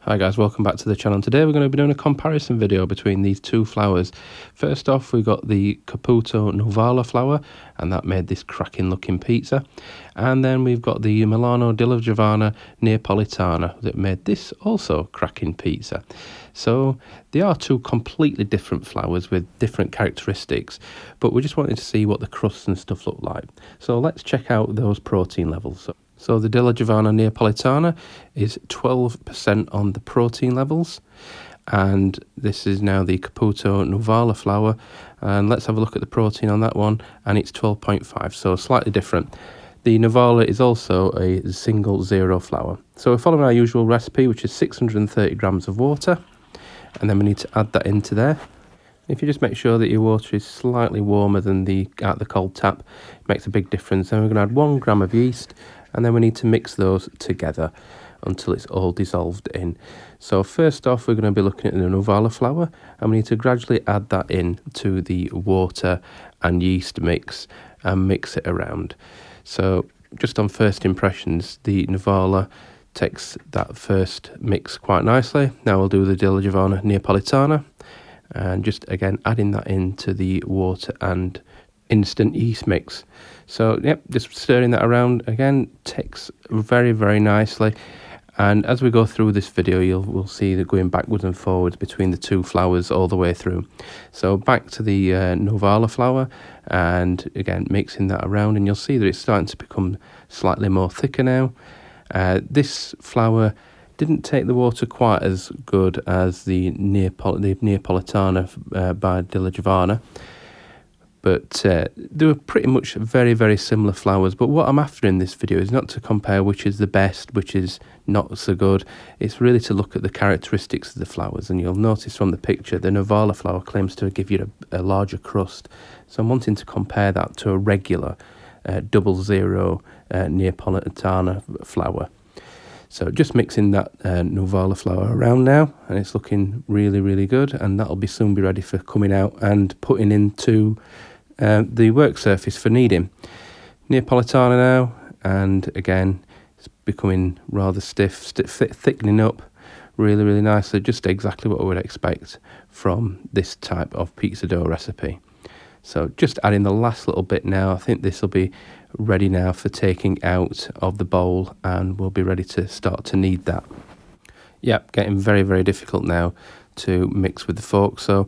Hi guys, welcome back to the channel. Today we're going to be doing a comparison video between these two flours. First off, we got the Caputo Nuvola flour, and that made this cracking looking pizza. And then we've got the Molino Dallagiovanna Napoletana that made this also cracking pizza. So they are two completely different flours with different characteristics, but we just wanted to see what the crusts and stuff look like. So let's check out those protein levels. So the Dallagiovanna Napoletana is 12% on the protein levels, and this is now the Caputo Nuvola flour, and let's have a look at the protein on that one, and it's 12.5, so slightly different. The Nuvola is also a single zero flour. So we're following our usual recipe, which is 630 grams of water, and then we need to add that into there. If you just make sure that your water is slightly warmer than the cold tap, it makes a big difference. Then we're going to add 1 gram of yeast, and then we need to mix those together until it's all dissolved in. So first off, we're going to be looking at the Nuvola flour, and we need to gradually add that in to the water and yeast mix and mix it around. So just on first impressions, the Nuvola takes that first mix quite nicely. Now we'll do the Dallagiovanna Napoletana, and just again adding that into the water and instant yeast mix. So yep, just stirring that around again takes very nicely. And as we go through this video, we'll see that going backwards and forwards between the two flours all the way through. So back to the Nuvola flour, and again mixing that around, and you'll see that it's starting to become slightly more thicker now. This flour didn't take the water quite as good as the Neapolitana by Dallagiovanna, but they were pretty much very similar flours. But what I'm after in this video is not to compare which is the best, which is not so good. It's really to look at the characteristics of the flours, and you'll notice from the picture the Nuvola flour claims to give you a larger crust. So I'm wanting to compare that to a regular 00 Neapolitana flour. So just mixing that Nuvola flour around now, and it's looking really good, and that'll soon be ready for coming out and putting into the work surface for kneading. Neapolitana now, and again it's becoming rather stiff, thickening up really nicely, just exactly what I would expect from this type of pizza dough recipe. So just adding the last little bit now. I think this will be ready now for taking out of the bowl, and we'll be ready to start to knead that. Yep, getting very difficult now to mix with the fork. So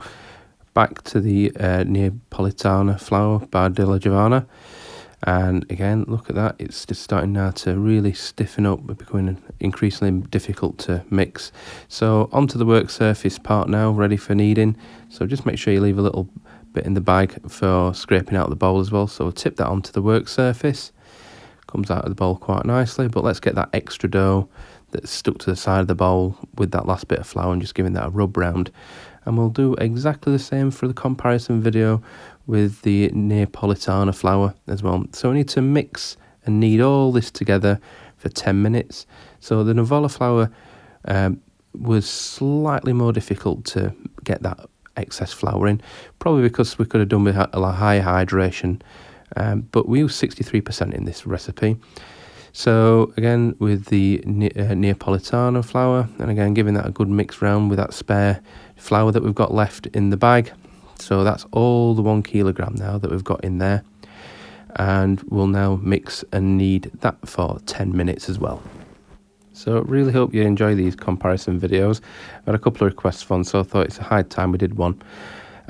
back to the Neapolitana flour by Dallagiovanna, and again look at that, it's just starting now to really stiffen up, becoming increasingly difficult to mix. So onto the work surface part now, ready for kneading. So just make sure you leave a little bit in the bag for scraping out the bowl as well. So we'll tip that onto the work surface. Comes out of the bowl quite nicely, but let's get that extra dough that's stuck to the side of the bowl with that last bit of flour and just giving that a rub round. And we'll do exactly the same for the comparison video with the Neapolitana flour as well. So we need to mix and knead all this together for 10 minutes. So the Nuvola flour was slightly more difficult to get that excess flour in, probably because we could have done with a high hydration, but we use 63% in this recipe. So again with the Neapolitana flour, and again giving that a good mix round with that spare flour that we've got left in the bag. So that's all the 1 kilogram now that we've got in there, and we'll now mix and knead that for 10 minutes as well. So really hope you enjoy these comparison videos. I've had a couple of requests for one, so I thought it's a high time we did one.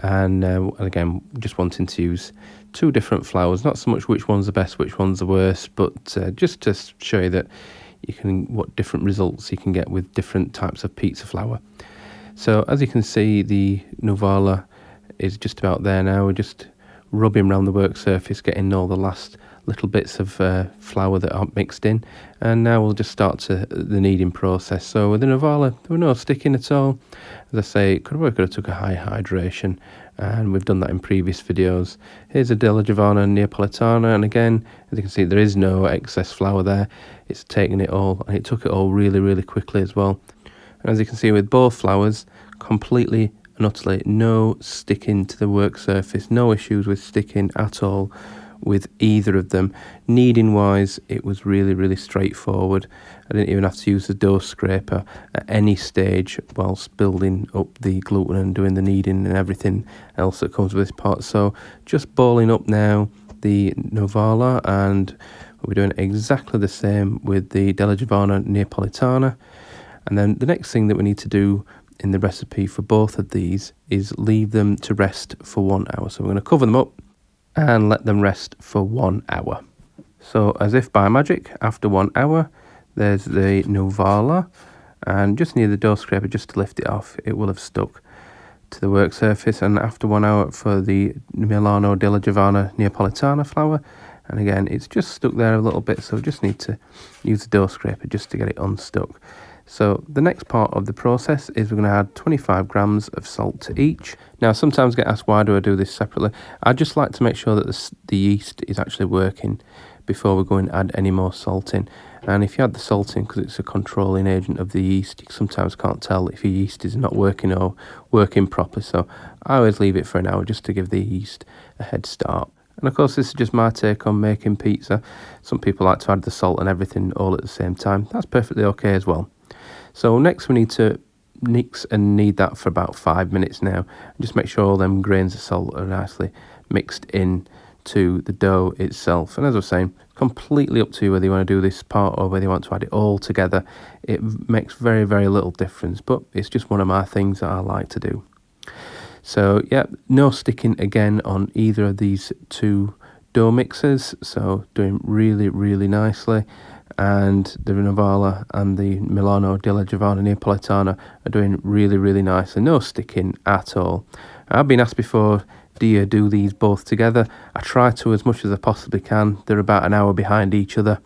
And again, just wanting to use two different flours, not so much which one's the best, which one's the worst, but just to show you that what different results you can get with different types of pizza flour. So as you can see, the Nuvola is just about there now. We're just rubbing around the work surface, getting all the last little bits of flour that aren't mixed in, and now we'll just start the kneading process. So with the Nuvola, there were no sticking at all. As I say, could have took a high hydration, and we've done that in previous videos. Here's a Dallagiovanna Napoletana, and again, as you can see, there is no excess flour there. It's taken it all, and it took it all really quickly as well. And as you can see with both flours, completely and utterly no sticking to the work surface, no issues with sticking at all with either of them. Kneading wise, it was really straightforward. I didn't even have to use the dough scraper at any stage whilst building up the gluten and doing the kneading and everything else that comes with this pot. So just balling up now the Nuvola, and we're doing exactly the same with the Dallagiovanna Napoletana. And then the next thing that we need to do in the recipe for both of these is leave them to rest for 1 hour. So we're going to cover them up and let them rest for 1 hour. So as if by magic, after 1 hour, there's the Nuvola, and just near the dough scraper, just to lift it off, it will have stuck to the work surface. And after 1 hour for the Milano Dallagiovanna Napoletana flour, and again, it's just stuck there a little bit, so we just need to use the dough scraper just to get it unstuck. So the next part of the process is we're going to add 25 grams of salt to each. Now, sometimes I get asked, why do I do this separately? I just like to make sure that the yeast is actually working before we go and add any more salt in. And if you add the salt in, because it's a controlling agent of the yeast, you sometimes can't tell if your yeast is not working or working properly. So I always leave it for an hour just to give the yeast a head start. And of course, this is just my take on making pizza. Some people like to add the salt and everything all at the same time. That's perfectly okay as well. So next we need to mix and knead that for about 5 minutes now. And just make sure all them grains of salt are nicely mixed in to the dough itself. And as I was saying, completely up to you whether you want to do this part or whether you want to add it all together. It makes very little difference, but it's just one of my things that I like to do. So yeah, no sticking again on either of these two dough mixers, so doing really nicely. And the Nuvola and the Milano Dallagiovanna Napoletana are doing really nicely. No sticking at all. I've been asked before, do you do these both together? I try to as much as I possibly can. They're about an hour behind each other.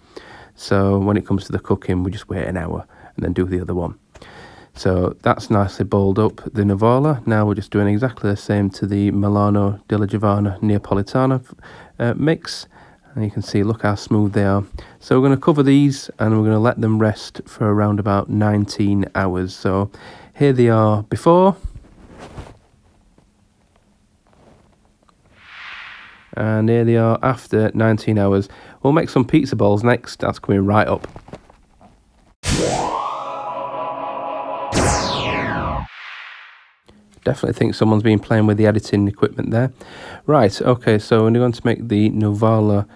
So when it comes to the cooking, we just wait an hour and then do the other one. So that's nicely bowled up, the Nuvola. Now we're just doing exactly the same to the Milano Dallagiovanna Napoletana mix. And you can see, look how smooth they are. So we're going to cover these and we're going to let them rest for around about 19 hours. So here they are before. And here they are after 19 hours. We'll make some pizza balls next. That's coming right up. Definitely think someone's been playing with the editing equipment there. Right, okay, so we're going to make the Nuvola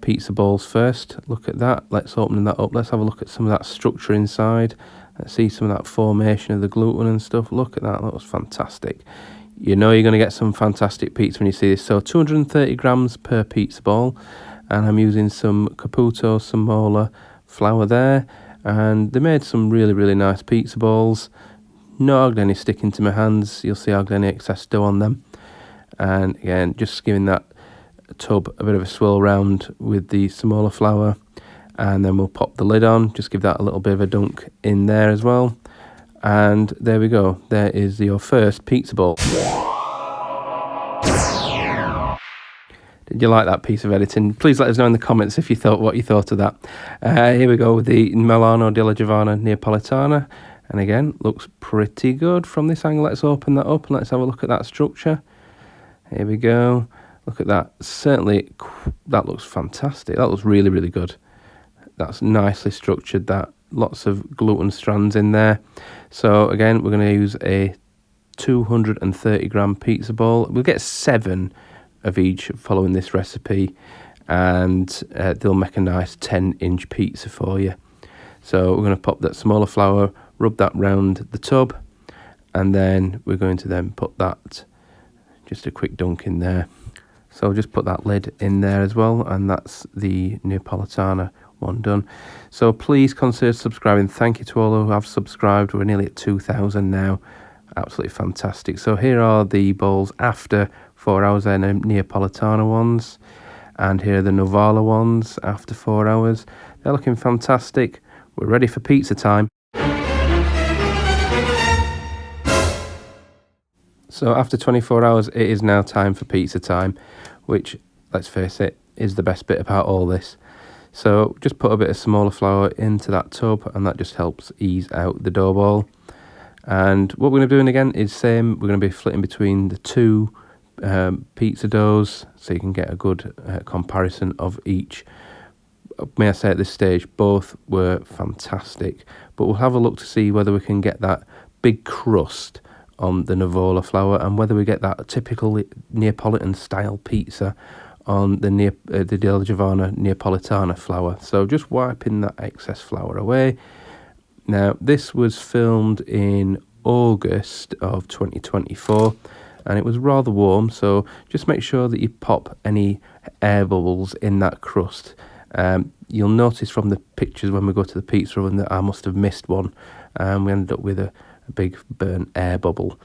pizza balls first. Look at that. Let's open that up. Let's have a look at some of that structure inside. Let's see some of that formation of the gluten and stuff. Look at that. That was fantastic. You know you're going to get some fantastic pizza when you see this. So 230 grams per pizza ball. And I'm using some Caputo Nuvola flour there. And they made some really nice pizza balls. No hardly any sticking to my hands. You'll see hardly any excess dough on them. And again, just giving that tub a bit of a swirl round with the Semolina flour. And then we'll pop the lid on. Just give that a little bit of a dunk in there as well. And there we go. There is your first pizza ball. Did you like that piece of editing? Please let us know in the comments if you thought what you thought of that. Here we go with the Milano Dallagiovanna Napoletana. And again, looks pretty good from this angle. Let's open that up and let's have a look at that structure. Here we go. Look at that. Certainly, that looks fantastic. That looks really good. That's nicely structured. That lots of gluten strands in there. So again, we're going to use a 230 gram pizza ball. We'll get 7 of each following this recipe, and they'll make a nice 10-inch pizza for you. So we're going to pop that smaller flour, rub that round the tub, and then we're going to then put that, just a quick dunk in there. So just put that lid in there as well, and that's the Napoletana one done. So please consider subscribing. Thank you to all who have subscribed. We're nearly at 2,000 now. Absolutely fantastic. So here are the balls after 4 hours, then Neapolitana ones, and here are the Nuvola ones after 4 hours. They're looking fantastic. We're ready for pizza time. So after 24 hours, it is now time for pizza time, which, let's face it, is the best bit about all this. So just put a bit of smaller flour into that tub, and that just helps ease out the dough ball. And what we're going to be doing again is same. We're going to be flitting between the two pizza doughs, so you can get a good comparison of each. May I say at this stage, both were fantastic, but we'll have a look to see whether we can get that big crust on the Nuvola flour and whether we get that typical Neapolitan style pizza on the Dallagiovanna Napoletana flour. So just wiping that excess flour away. Now, this was filmed in August of 2024 and it was rather warm, so just make sure that you pop any air bubbles in that crust. You'll notice from the pictures when we go to the pizza oven that I must have missed one and we ended up with a big burnt air bubble,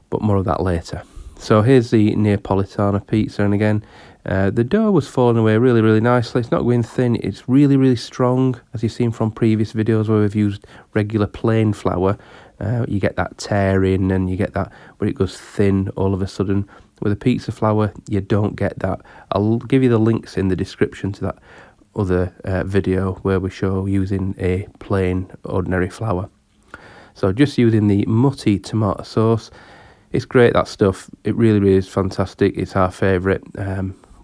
but more of that later. So here's the Neapolitana pizza, and again, the dough was falling away really nicely. It's not going thin, it's really strong, as you've seen from previous videos where we've used regular plain flour. You get that tear in and you get that where it goes thin all of a sudden. With a pizza flour, you don't get that. I'll give you the links in the description to that other video where we show using a plain ordinary flour. So just using the Mutti tomato sauce, it's great, that stuff. It really is fantastic. It's our favourite.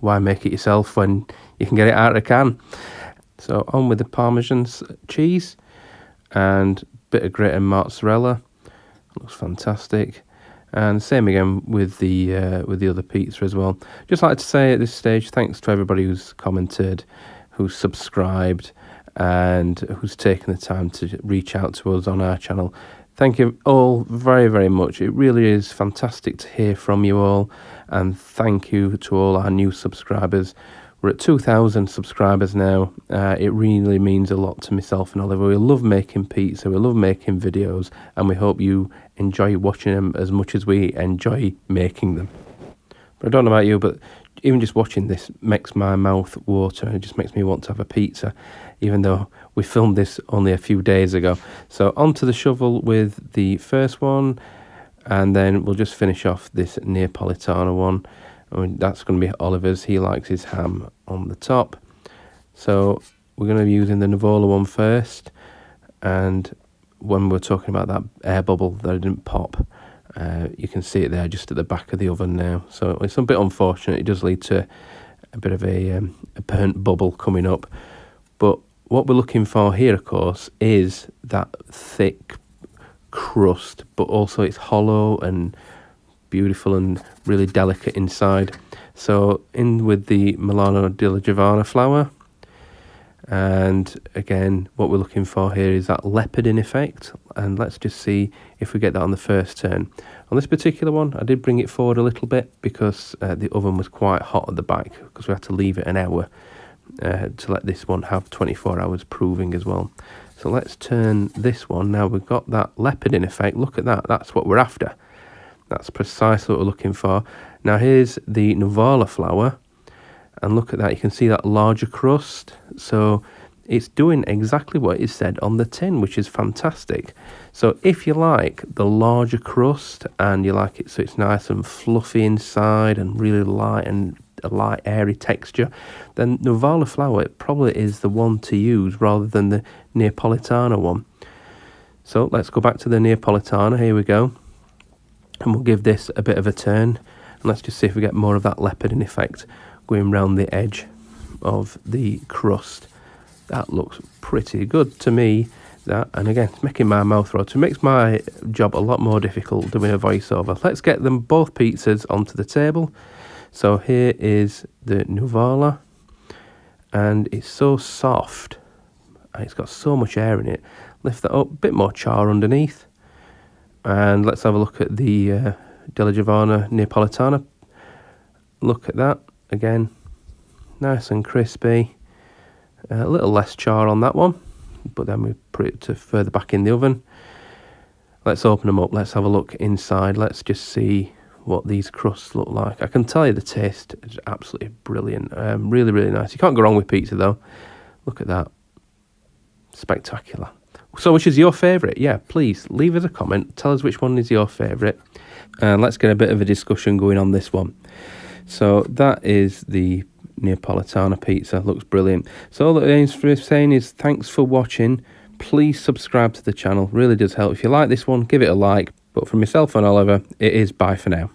Why make it yourself when you can get it out of a can? So on with the Parmesan cheese and a bit of grated mozzarella. Looks fantastic. And same again with the other pizza as well. Just like to say at this stage, thanks to everybody who's commented, who's subscribed, and who's taken the time to reach out to us on our channel. Thank you all very much. It really is fantastic to hear from you all, and thank you to all our new subscribers. We're at 2,000 subscribers now. It really means a lot to myself and Oliver. We love making pizza, we love making videos, and we hope you enjoy watching them as much as we enjoy making them. But I don't know about you, but even just watching this makes my mouth water. It just makes me want to have a pizza, even though we filmed this only a few days ago. So onto the shovel with the first one, and then we'll just finish off this Neapolitana one. I mean, that's going to be Oliver's. He likes his ham on the top. So we're going to be using the Nuvola one first, and when we're talking about that air bubble that I didn't pop, you can see it there just at the back of the oven now. So it's a bit unfortunate. It does lead to a bit of a burnt bubble coming up. But what we're looking for here, of course, is that thick crust, but also it's hollow and beautiful and really delicate inside. So in with the Molino Dallagiovanna flour. And again, what we're looking for here is that leoparding effect, and let's just see if we get that on the first turn. On this particular one, I did bring it forward a little bit because the oven was quite hot at the back, because we had to leave it an hour to let this one have 24 hours proving as well. So let's turn this one. Now we've got that leoparding effect. Look at that, that's what we're after. That's precisely what we're looking for. Now here's the Nuvola flour. And look at that, you can see that larger crust. So it's doing exactly what it said on the tin, which is fantastic. So if you like the larger crust and you like it so it's nice and fluffy inside and really light and a light airy texture, then Nuvola flour probably is the one to use rather than the Neapolitana one. So let's go back to the Neapolitana, here we go. And we'll give this a bit of a turn. And let's just see if we get more of that leoparding effect going round the edge of the crust. That looks pretty good to me, that. And again, it's making my mouth water. It makes my job a lot more difficult doing a voiceover. Let's get them both pizzas onto the table. So here is the Nuvola, and it's so soft and it's got so much air in it. Lift that up, a bit more char underneath, and let's have a look at the Dallagiovanna Napoletana. Look at that. Again, nice and crispy. A little less char on that one, but then we put it to further back in the oven. Let's open them up. Let's have a look inside. Let's just see what these crusts look like. I can tell you the taste is absolutely brilliant. Really nice. You can't go wrong with pizza though. Look at that. Spectacular. So which is your favourite? Yeah, please leave us a comment. Tell us which one is your favourite. And let's get a bit of a discussion going on this one. So that is the Neapolitana pizza. Looks brilliant. So all that I'm saying is thanks for watching. Please subscribe to the channel. Really does help. If you like this one, give it a like. But for myself and Oliver, it is bye for now.